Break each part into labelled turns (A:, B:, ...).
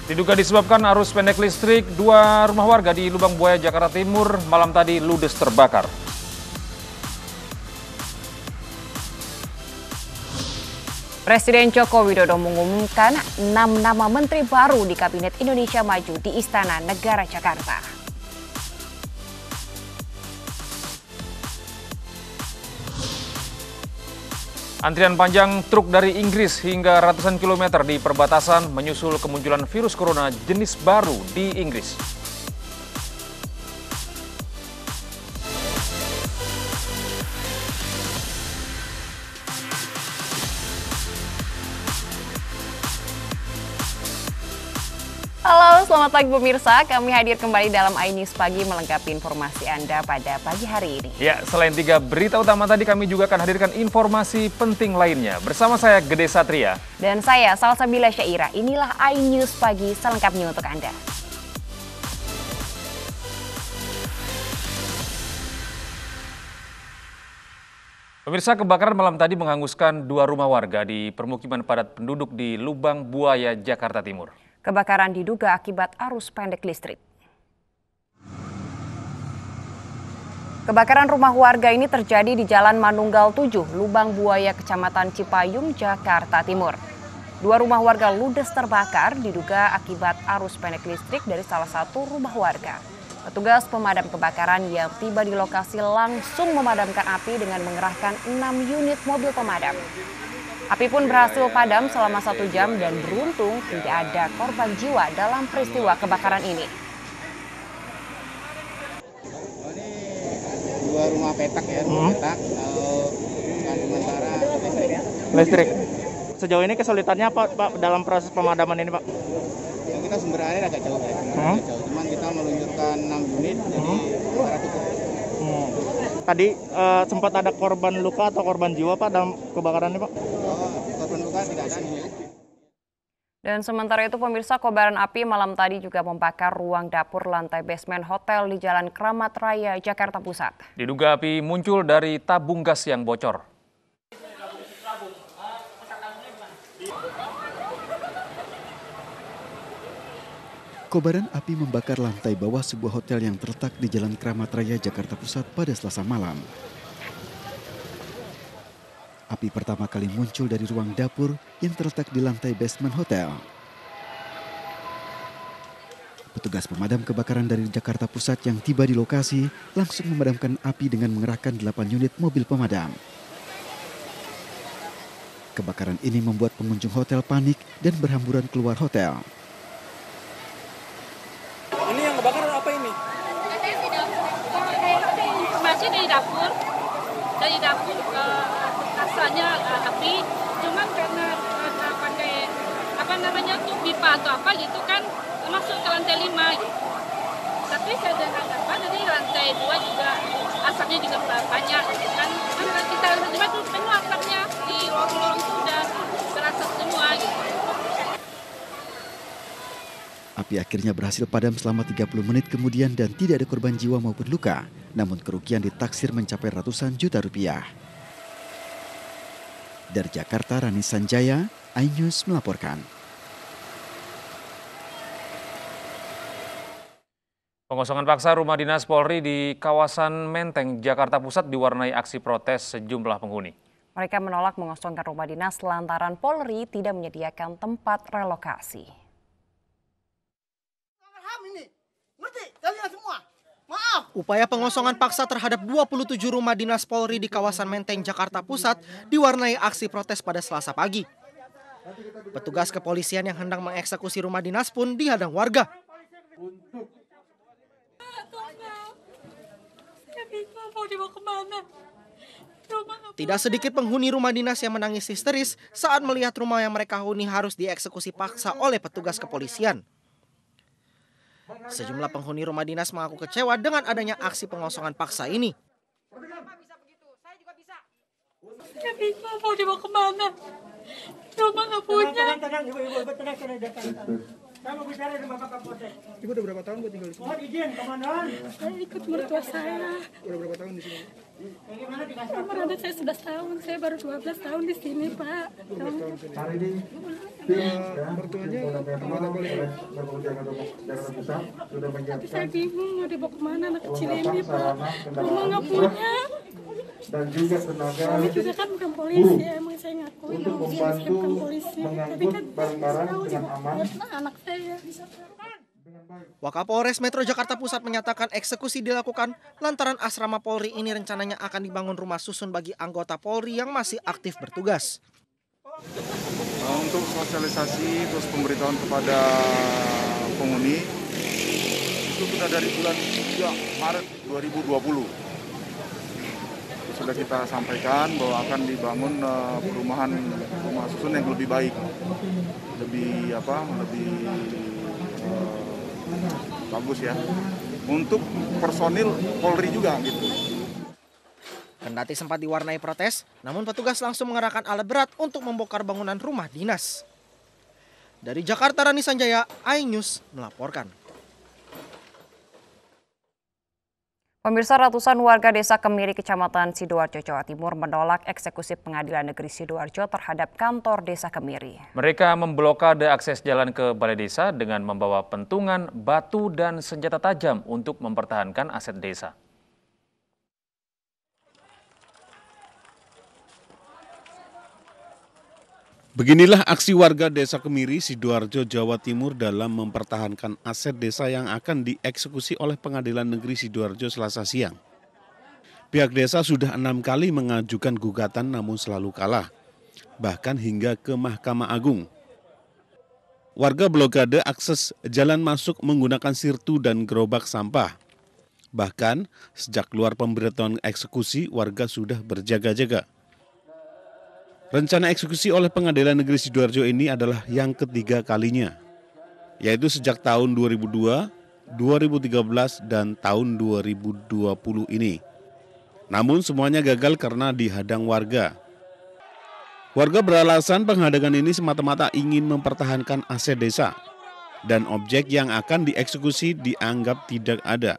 A: Diduga disebabkan arus pendek listrik, 2 rumah warga di Lubang Buaya, Jakarta Timur malam tadi ludes terbakar.
B: Presiden Joko Widodo mengumumkan 6 nama menteri baru di Kabinet Indonesia Maju di Istana Negara Jakarta.
A: Antrian panjang truk dari Inggris hingga ratusan kilometer di perbatasan menyusul kemunculan virus corona jenis baru di Inggris.
B: Halo, selamat pagi pemirsa. Kami hadir kembali dalam iNews Pagi melengkapi informasi Anda pada pagi hari ini.
A: Ya, selain 3 berita utama tadi, kami juga akan hadirkan informasi penting lainnya. Bersama saya, Gede Satria.
B: Dan saya, Salsabila Syaira. Inilah iNews Pagi selengkapnya untuk Anda.
A: Pemirsa, kebakaran malam tadi menghanguskan 2 rumah warga di permukiman padat penduduk di Lubang Buaya, Jakarta Timur.
B: Kebakaran diduga akibat arus pendek listrik. Kebakaran rumah warga ini terjadi di Jalan Manunggal 7, Lubang Buaya, Kecamatan Cipayung, Jakarta Timur. 2 rumah warga ludes terbakar diduga akibat arus pendek listrik dari salah satu rumah warga. Petugas pemadam kebakaran yang tiba di lokasi langsung memadamkan api dengan mengerahkan 6 unit mobil pemadam. Api pun berhasil padam selama 1 jam dan beruntung tidak ada korban jiwa dalam peristiwa kebakaran ini.
C: Ini 2 rumah petak ya, petak. Sementara
D: listrik. Sejauh ini kesulitannya apa, Pak, dalam proses pemadaman ini, Pak?
C: Ya, kita sumber air agak jauh ya, jauh. Cuman kita meluncurkan 6 unit, jadi para cukup.
D: Tadi sempat ada korban luka atau korban jiwa, Pak, dalam kebakaran ini, Pak?
C: Korban luka tidak ada nih.
B: Dan sementara itu pemirsa, kobaran api malam tadi juga membakar ruang dapur lantai basement hotel di Jalan Kramat Raya, Jakarta Pusat.
A: Diduga api muncul dari tabung gas yang bocor.
E: Kobaran api membakar lantai bawah sebuah hotel yang terletak di Jalan Kramat Raya, Jakarta Pusat pada Selasa malam. Api pertama kali muncul dari ruang dapur yang terletak di lantai basement hotel. Petugas pemadam kebakaran dari Jakarta Pusat yang tiba di lokasi langsung memadamkan api dengan mengerahkan 8 unit mobil pemadam. Kebakaran ini membuat pengunjung hotel panik dan berhamburan keluar hotel.
F: Ini yang kebakaran apa ini?
G: Informasi dari dapur asalnya api, cuman karena pakai pipa atau apa gitu kan masuk ke lantai 5 gitu. Tapi saya dengar dari lantai 2 juga asapnya juga banyak gitu kan. Kita cuma tuh penuh asapnya di lorong-lorong itu udah berasap semua gitu.
E: Api akhirnya berhasil padam selama 30 menit kemudian dan tidak ada korban jiwa maupun luka. Namun kerugian ditaksir mencapai ratusan juta rupiah. Dari Jakarta, Rani Sanjaya, iNews melaporkan.
A: Pengosongan paksa rumah dinas Polri di kawasan Menteng, Jakarta Pusat diwarnai aksi protes sejumlah penghuni.
B: Mereka menolak mengosongkan rumah dinas lantaran Polri tidak menyediakan tempat relokasi.
F: Upaya pengosongan paksa terhadap 27 rumah dinas Polri di kawasan Menteng, Jakarta Pusat diwarnai aksi protes pada Selasa pagi. Petugas kepolisian yang hendak mengeksekusi rumah dinas pun dihadang warga. Tidak sedikit penghuni rumah dinas yang menangis histeris saat melihat rumah yang mereka huni harus dieksekusi paksa oleh petugas kepolisian. Sejumlah penghuni rumah dinas mengaku kecewa dengan adanya aksi pengosongan paksa ini.
G: Ya bingung mau dibawa kemana? Rumah nggak punya.
H: Ibu udah berapa tahun Bu tinggal di sini?
G: Saya ikut mertua saya.
H: Udah berapa tahun di sini?
G: Umur anak saya 11 tahun, saya baru 12 tahun di sini, Pak.
H: Mertuanya anggota polisi?
G: Tapi saya bingung mau dibawa kemana anak kecil ini, Pak. Rumah nggak punya. Kami juga kan bukan polisi, emang saya ngakui saya bukan polisi. Tapi kan tahu juga anak saya.
F: Wakapolres Metro Jakarta Pusat menyatakan eksekusi dilakukan lantaran asrama Polri ini rencananya akan dibangun rumah susun bagi anggota Polri yang masih aktif bertugas.
I: Untuk sosialisasi terus pemberitahuan kepada penghuni itu sudah dari bulan 3 Maret 2020. Sudah kita sampaikan bahwa akan dibangun perumahan rumah susun yang lebih baik, lebih bagus ya, untuk personil Polri juga gitu.
F: Kendati sempat diwarnai protes, namun petugas langsung mengerahkan alat berat untuk membongkar bangunan rumah dinas. Dari Jakarta, Rani Sanjaya, iNews melaporkan.
B: Pemirsa, ratusan warga desa Kemiri, Kecamatan Sidoarjo, Jawa Timur menolak eksekusi Pengadilan Negeri Sidoarjo terhadap kantor desa Kemiri.
A: Mereka memblokade akses jalan ke balai desa dengan membawa pentungan, batu, dan senjata tajam untuk mempertahankan aset desa.
J: Beginilah aksi warga desa Kemiri, Sidoarjo, Jawa Timur dalam mempertahankan aset desa yang akan dieksekusi oleh Pengadilan Negeri Sidoarjo Selasa siang. Pihak desa sudah 6 kali mengajukan gugatan namun selalu kalah, bahkan hingga ke Mahkamah Agung. Warga blokade akses jalan masuk menggunakan sirtu dan gerobak sampah. Bahkan sejak keluar pemberitahuan eksekusi, warga sudah berjaga-jaga. Rencana eksekusi oleh Pengadilan Negeri Sidoarjo ini adalah yang ketiga kalinya, yaitu sejak tahun 2002, 2013, dan tahun 2020 ini. Namun semuanya gagal karena dihadang warga. Warga beralasan penghadangan ini semata-mata ingin mempertahankan aset desa, dan objek yang akan dieksekusi dianggap tidak ada,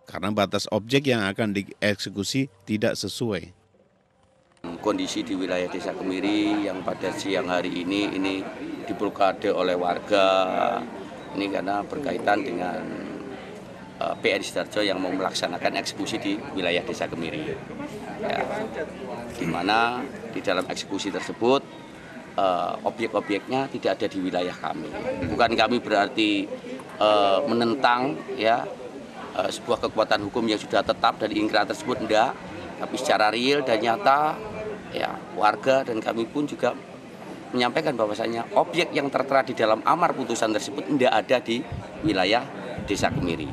J: karena batas objek yang akan dieksekusi tidak sesuai.
K: Kondisi di wilayah Desa Kemiri yang pada siang hari ini diblokade oleh warga ini karena berkaitan dengan PN Sidoarjo yang mau melaksanakan eksekusi di wilayah Desa Kemiri. Ya, di mana di dalam eksekusi tersebut objek-objeknya tidak ada di wilayah kami. Bukan kami berarti menentang ya sebuah kekuatan hukum yang sudah tetap dari ingkrah tersebut, enggak. Tapi secara real dan nyata, ya warga dan kami pun juga menyampaikan bahwasanya objek yang tertera di dalam amar putusan tersebut tidak ada di wilayah Desa Kemiri.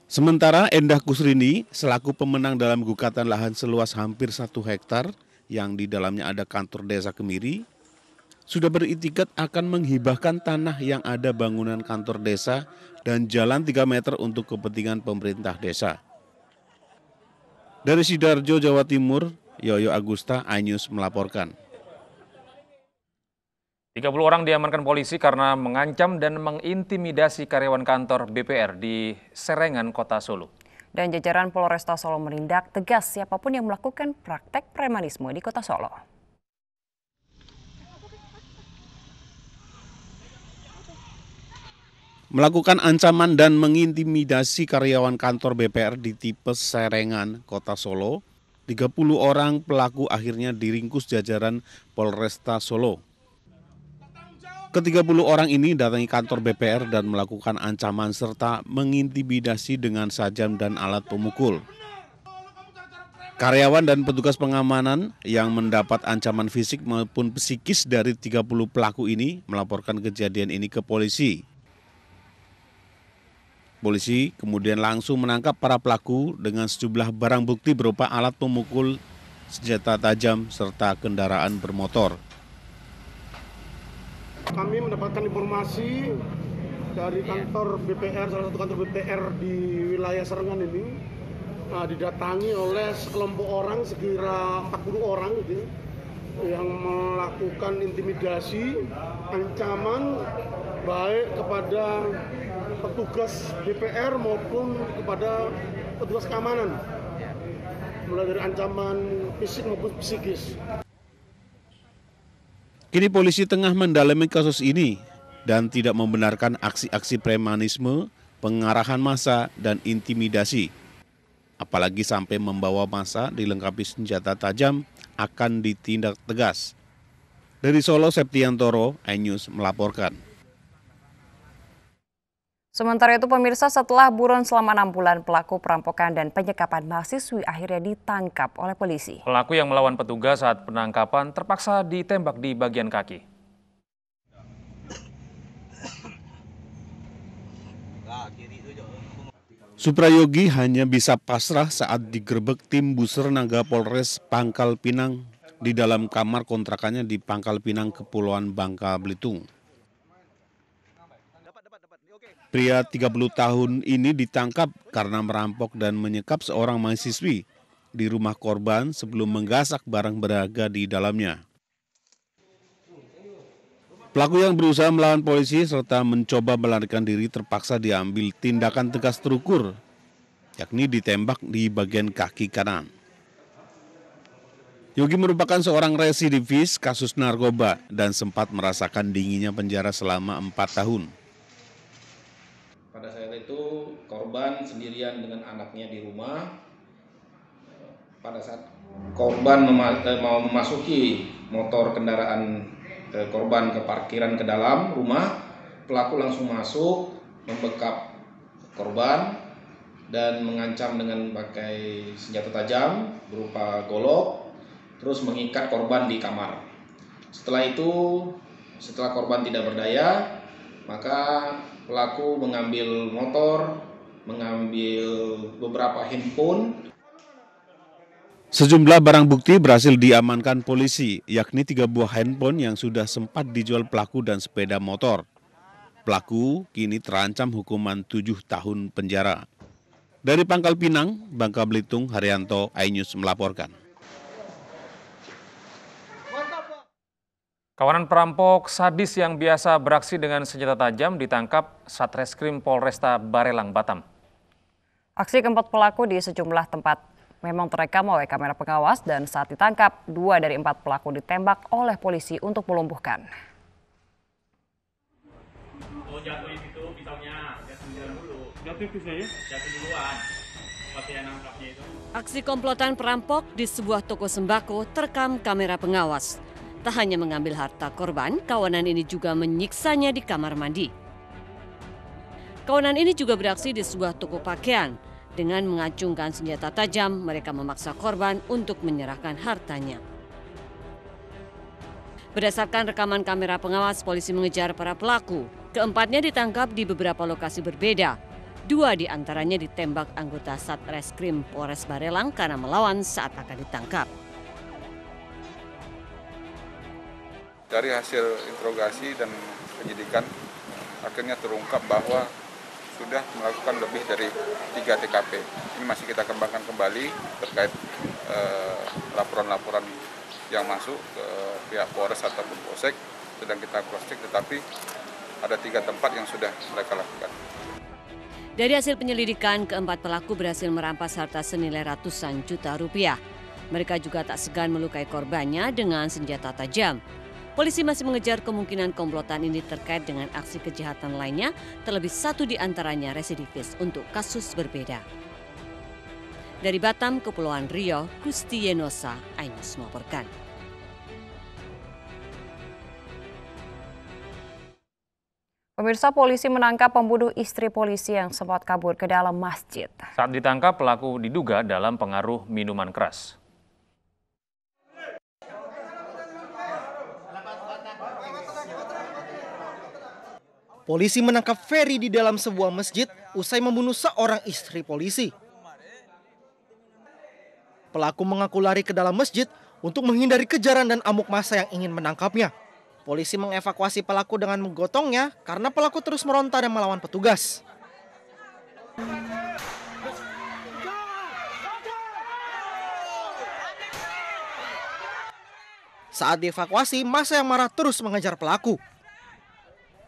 J: Sementara Endah Kusrini selaku pemenang dalam gugatan lahan seluas hampir 1 hektar yang di dalamnya ada kantor Desa Kemiri, sudah beriktikat akan menghibahkan tanah yang ada bangunan kantor desa dan jalan 3 meter untuk kepentingan pemerintah desa. Dari Sidoarjo, Jawa Timur, Yoyo Agusta, iNews melaporkan.
A: 30 orang diamankan polisi karena mengancam dan mengintimidasi karyawan kantor BPR di Serengan, Kota Solo.
B: Dan jajaran Polresta Solo menindak tegas siapapun yang melakukan praktek premanisme di Kota Solo.
J: Melakukan ancaman dan mengintimidasi karyawan kantor BPR di Tipes Serengan, Kota Solo, 30 orang pelaku akhirnya diringkus jajaran Polresta Solo. Ke-30 orang ini datangi kantor BPR dan melakukan ancaman serta mengintimidasi dengan sajam dan alat pemukul. Karyawan dan petugas pengamanan yang mendapat ancaman fisik maupun psikis dari 30 pelaku ini melaporkan kejadian ini ke polisi. Polisi kemudian langsung menangkap para pelaku dengan sejumlah barang bukti berupa alat pemukul, senjata tajam, serta kendaraan bermotor.
H: Kami mendapatkan informasi dari kantor BPR, salah satu kantor BPR di wilayah Serengan ini, didatangi oleh sekelompok orang, sekira 40 orang gitu, yang melakukan intimidasi, ancaman, baik kepada petugas DPR maupun kepada petugas keamanan, mulai dari ancaman fisik maupun psikis.
J: Kini polisi tengah mendalami kasus ini dan tidak membenarkan aksi-aksi premanisme, pengarahan massa, dan intimidasi. Apalagi sampai membawa massa dilengkapi senjata tajam akan ditindak tegas. Dari Solo, Septiantoro, iNews melaporkan.
B: Sementara itu pemirsa, setelah buron selama 6 bulan, pelaku perampokan dan penyekapan mahasiswi akhirnya ditangkap oleh polisi.
A: Pelaku yang melawan petugas saat penangkapan terpaksa ditembak di bagian kaki.
J: Suprayogi hanya bisa pasrah saat digerebek tim Buser Naga Polres Pangkal Pinang di dalam kamar kontrakannya di Pangkal Pinang, Kepulauan Bangka Belitung. Pria 30 tahun ini ditangkap karena merampok dan menyekap seorang mahasiswi di rumah korban sebelum menggasak barang berharga di dalamnya. Pelaku yang berusaha melawan polisi serta mencoba melarikan diri terpaksa diambil tindakan tegas terukur, yakni ditembak di bagian kaki kanan. Yogi merupakan seorang residivis kasus narkoba dan sempat merasakan dinginnya penjara selama 4 tahun.
L: Pada saat itu korban sendirian dengan anaknya di rumah. Pada saat korban mau memasuki motor kendaraan korban ke parkiran ke dalam rumah, pelaku langsung masuk, membekap korban dan mengancam dengan pakai senjata tajam berupa golok, terus mengikat korban di kamar. Setelah itu, setelah korban tidak berdaya, maka pelaku mengambil motor, mengambil beberapa handphone.
J: Sejumlah barang bukti berhasil diamankan polisi, yakni 3 buah handphone yang sudah sempat dijual pelaku dan sepeda motor. Pelaku kini terancam hukuman 7 tahun penjara. Dari Pangkal Pinang, Bangka Belitung, Haryanto, iNews melaporkan.
A: Kawanan perampok sadis yang biasa beraksi dengan senjata tajam ditangkap Satreskrim Polresta Barelang, Batam.
B: Aksi keempat pelaku di sejumlah tempat memang terekam oleh kamera pengawas dan saat ditangkap, 2 dari 4 pelaku ditembak oleh polisi untuk melumpuhkan.
M: Oh, jatuhin itu pisaunya, jatuhin dulu. Jatuh pisaunya? Jatuh duluan. Pakai yang nangkapnya itu.
N: Aksi komplotan perampok di sebuah toko sembako terekam kamera pengawas. Tak hanya mengambil harta korban, kawanan ini juga menyiksanya di kamar mandi. Kawanan ini juga beraksi di sebuah toko pakaian. Dengan mengacungkan senjata tajam, mereka memaksa korban untuk menyerahkan hartanya. Berdasarkan rekaman kamera pengawas, polisi mengejar para pelaku. Keempatnya ditangkap di beberapa lokasi berbeda. 2 di antaranya ditembak anggota Satreskrim Polres Barelang karena melawan saat akan ditangkap.
I: Dari hasil interogasi dan penyidikan, akhirnya terungkap bahwa sudah melakukan lebih dari 3 TKP. Ini masih kita kembangkan kembali terkait laporan-laporan yang masuk ke pihak Polres ataupun Polsek, sedang kita cross-check, tetapi ada 3 tempat yang sudah mereka lakukan.
N: Dari hasil penyelidikan, keempat pelaku berhasil merampas harta senilai ratusan juta rupiah. Mereka juga tak segan melukai korbannya dengan senjata tajam. Polisi masih mengejar kemungkinan komplotan ini terkait dengan aksi kejahatan lainnya, terlebih 1 di antaranya residivis untuk kasus berbeda. Dari Batam, Kepulauan Riau, Gusti Yenosa, iNews melaporkan.
B: Pemirsa, polisi menangkap pembunuh istri polisi yang sempat kabur ke dalam masjid.
A: Saat ditangkap, pelaku diduga dalam pengaruh minuman keras.
F: Polisi menangkap Ferry di dalam sebuah masjid usai membunuh seorang istri polisi. Pelaku mengaku lari ke dalam masjid untuk menghindari kejaran dan amuk massa yang ingin menangkapnya. Polisi mengevakuasi pelaku dengan menggotongnya karena pelaku terus meronta dan melawan petugas. Saat dievakuasi, massa yang marah terus mengejar pelaku.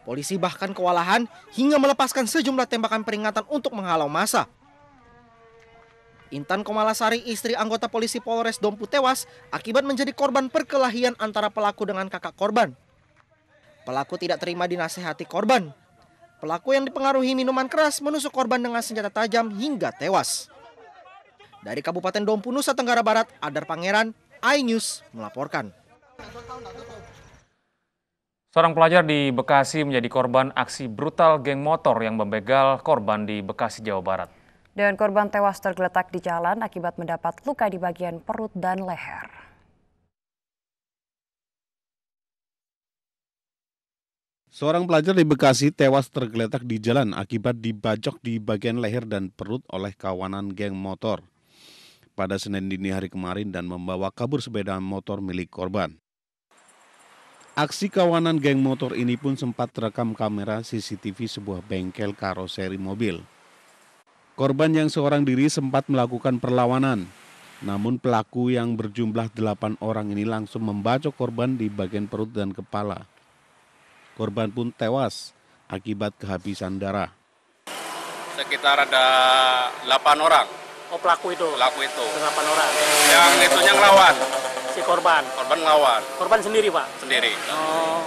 F: Polisi bahkan kewalahan hingga melepaskan sejumlah tembakan peringatan untuk menghalau massa. Intan Komalasari, istri anggota polisi Polres Dompu tewas akibat menjadi korban perkelahian antara pelaku dengan kakak korban. Pelaku tidak terima dinasehati korban. Pelaku yang dipengaruhi minuman keras menusuk korban dengan senjata tajam hingga tewas. Dari Kabupaten Dompu, Nusa Tenggara Barat, Adar Pangeran, iNews melaporkan.
A: Seorang pelajar di Bekasi menjadi korban aksi brutal geng motor yang membegal korban di Bekasi, Jawa Barat.
B: Dan korban tewas tergeletak di jalan akibat mendapat luka di bagian perut dan leher.
J: Seorang pelajar di Bekasi tewas tergeletak di jalan akibat dibacok di bagian leher dan perut oleh kawanan geng motor pada Senin dini hari kemarin dan membawa kabur sepeda motor milik korban. Aksi kawanan geng motor ini pun sempat terekam kamera CCTV sebuah bengkel karoseri mobil. Korban yang seorang diri sempat melakukan perlawanan, namun pelaku yang berjumlah 8 orang ini langsung membacok korban di bagian perut dan kepala. Korban pun tewas akibat kehabisan darah.
O: Sekitar ada 8 orang.
P: Oh, pelaku itu?
O: Pelaku itu.
P: 8 orang.
O: Yang itunya ngelawan.
P: Si korban?
O: Korban ngelawan.
P: Korban sendiri, Pak?
O: Sendiri.
P: Oh,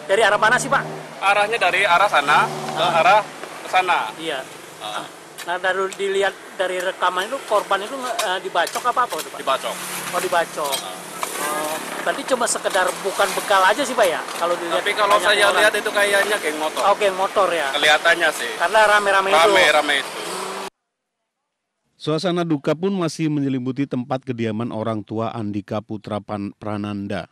P: dari arah mana sih, Pak?
O: Arahnya dari arah sana ke arah ke sana.
P: Iya. Nah, dilihat dari rekaman itu korban itu dibacok apa itu, Pak?
O: Dibacok.
P: Oh, dibacok. Berarti cuma sekedar bukan bekal aja sih, Pak ya? Kalau dilihat.
O: Tapi kalau saya lihat itu kayaknya geng motor.
P: Oh, geng motor ya?
O: Kelihatannya sih.
P: Karena rame-rame itu.
O: Rame-rame itu.
J: Suasana duka pun masih menyelimuti tempat kediaman orang tua Andika Putra Prananda.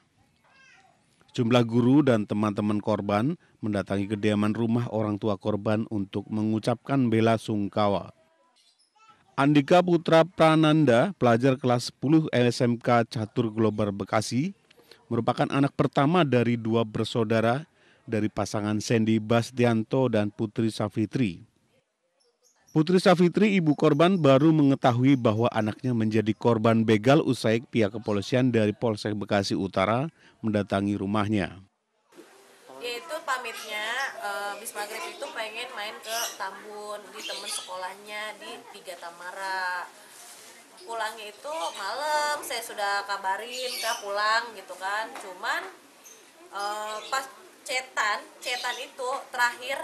J: Jumlah guru dan teman-teman korban mendatangi kediaman rumah orang tua korban untuk mengucapkan bela sungkawa. Andika Putra Prananda, pelajar kelas 10 SMK Catur Globar Bekasi, merupakan anak pertama dari 2 bersaudara dari pasangan Sandy Bastianto dan Putri Safitri. Putri Safitri, ibu korban, baru mengetahui bahwa anaknya menjadi korban begal usai pihak kepolisian dari Polsek Bekasi Utara mendatangi rumahnya.
Q: Itu pamitnya bis maghrib itu pengen main ke Tambun di temen sekolahnya di Tiga Tamara. Pulangnya itu malam, saya sudah kabarin ke pulang gitu kan. Cuman pas cetan itu terakhir.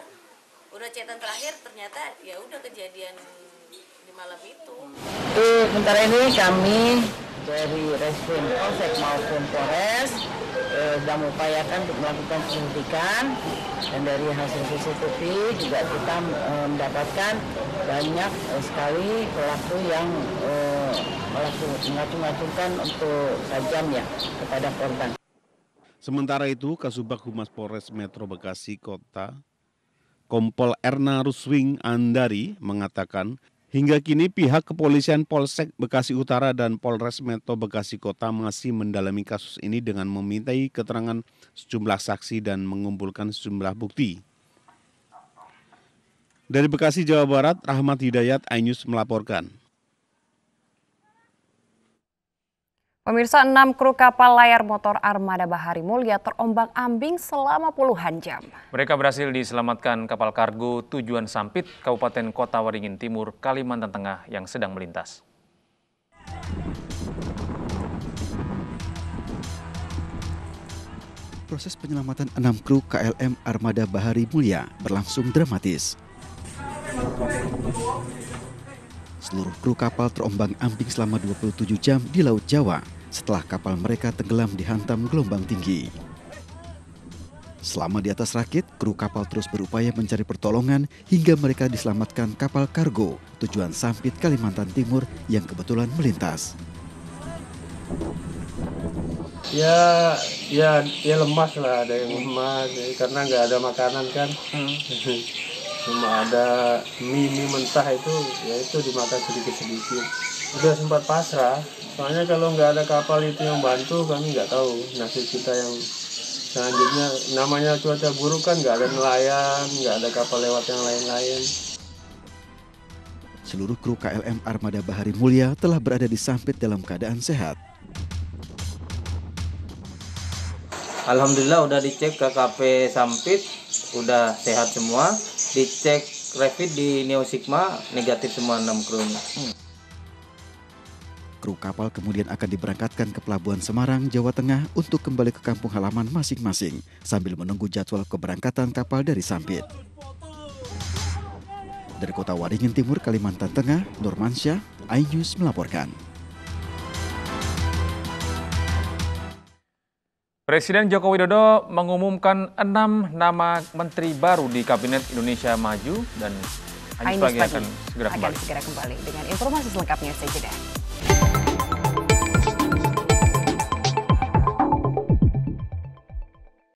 Q: Udah chatan terakhir ternyata ya udah kejadian di malam itu.
R: Sementara ini kami dari Reskrim Polsek maupun Polres sedang mengupayakan untuk melakukan penyelidikan, dan dari hasil CCTV juga kita mendapatkan banyak sekali pelaku yang mengacung-acungkan untuk tajam ya kepada korban.
J: Sementara itu, Kasubag Humas Polres Metro Bekasi Kota Kompol Erna Ruswing Andari mengatakan, hingga kini pihak kepolisian Polsek Bekasi Utara dan Polres Metro Bekasi Kota masih mendalami kasus ini dengan memintai keterangan sejumlah saksi dan mengumpulkan sejumlah bukti. Dari Bekasi, Jawa Barat, Rahmat Hidayat, iNews melaporkan.
B: Pemirsa, 6 kru kapal layar motor Armada Bahari Mulia terombang-ambing selama puluhan jam.
A: Mereka berhasil diselamatkan kapal kargo tujuan Sampit, Kabupaten Kota Waringin Timur, Kalimantan Tengah yang sedang melintas.
E: Proses penyelamatan 6 kru KLM Armada Bahari Mulia berlangsung dramatis. Seluruh kru kapal terombang-ambing selama 27 jam di Laut Jawa setelah kapal mereka tenggelam dihantam gelombang tinggi. Selama di atas rakit, kru kapal terus berupaya mencari pertolongan hingga mereka diselamatkan kapal kargo tujuan Sampit, Kalimantan Timur yang kebetulan melintas.
S: Ya lemas lah, ada yang lemas karena nggak ada makanan kan. Cuma ada mie mentah itu, ya itu dimakan sedikit-sedikit. Udah sempat pasrah, soalnya kalau nggak ada kapal itu yang bantu, kami nggak tahu nasib kita yang selanjutnya. Namanya cuaca buruk kan, nggak ada nelayan, nggak ada kapal lewat yang lain-lain.
E: Seluruh kru KLM Armada Bahari Mulia telah berada di Sampit dalam keadaan sehat.
T: Alhamdulillah udah dicek ke KP Sampit, udah sehat semua, dicek rapid di Neo Sigma negatif semua 6 krunya.
E: Kru kapal kemudian akan diberangkatkan ke Pelabuhan Semarang, Jawa Tengah untuk kembali ke kampung halaman masing-masing sambil menunggu jadwal keberangkatan kapal dari Sampit. Dari Kota Waringin Timur, Kalimantan Tengah, Nurmansyah, iNews melaporkan.
A: Presiden Joko Widodo mengumumkan 6 nama menteri baru di Kabinet Indonesia Maju dan Ainus Pagih akan segera kembali.
B: Dengan informasi selengkapnya saja.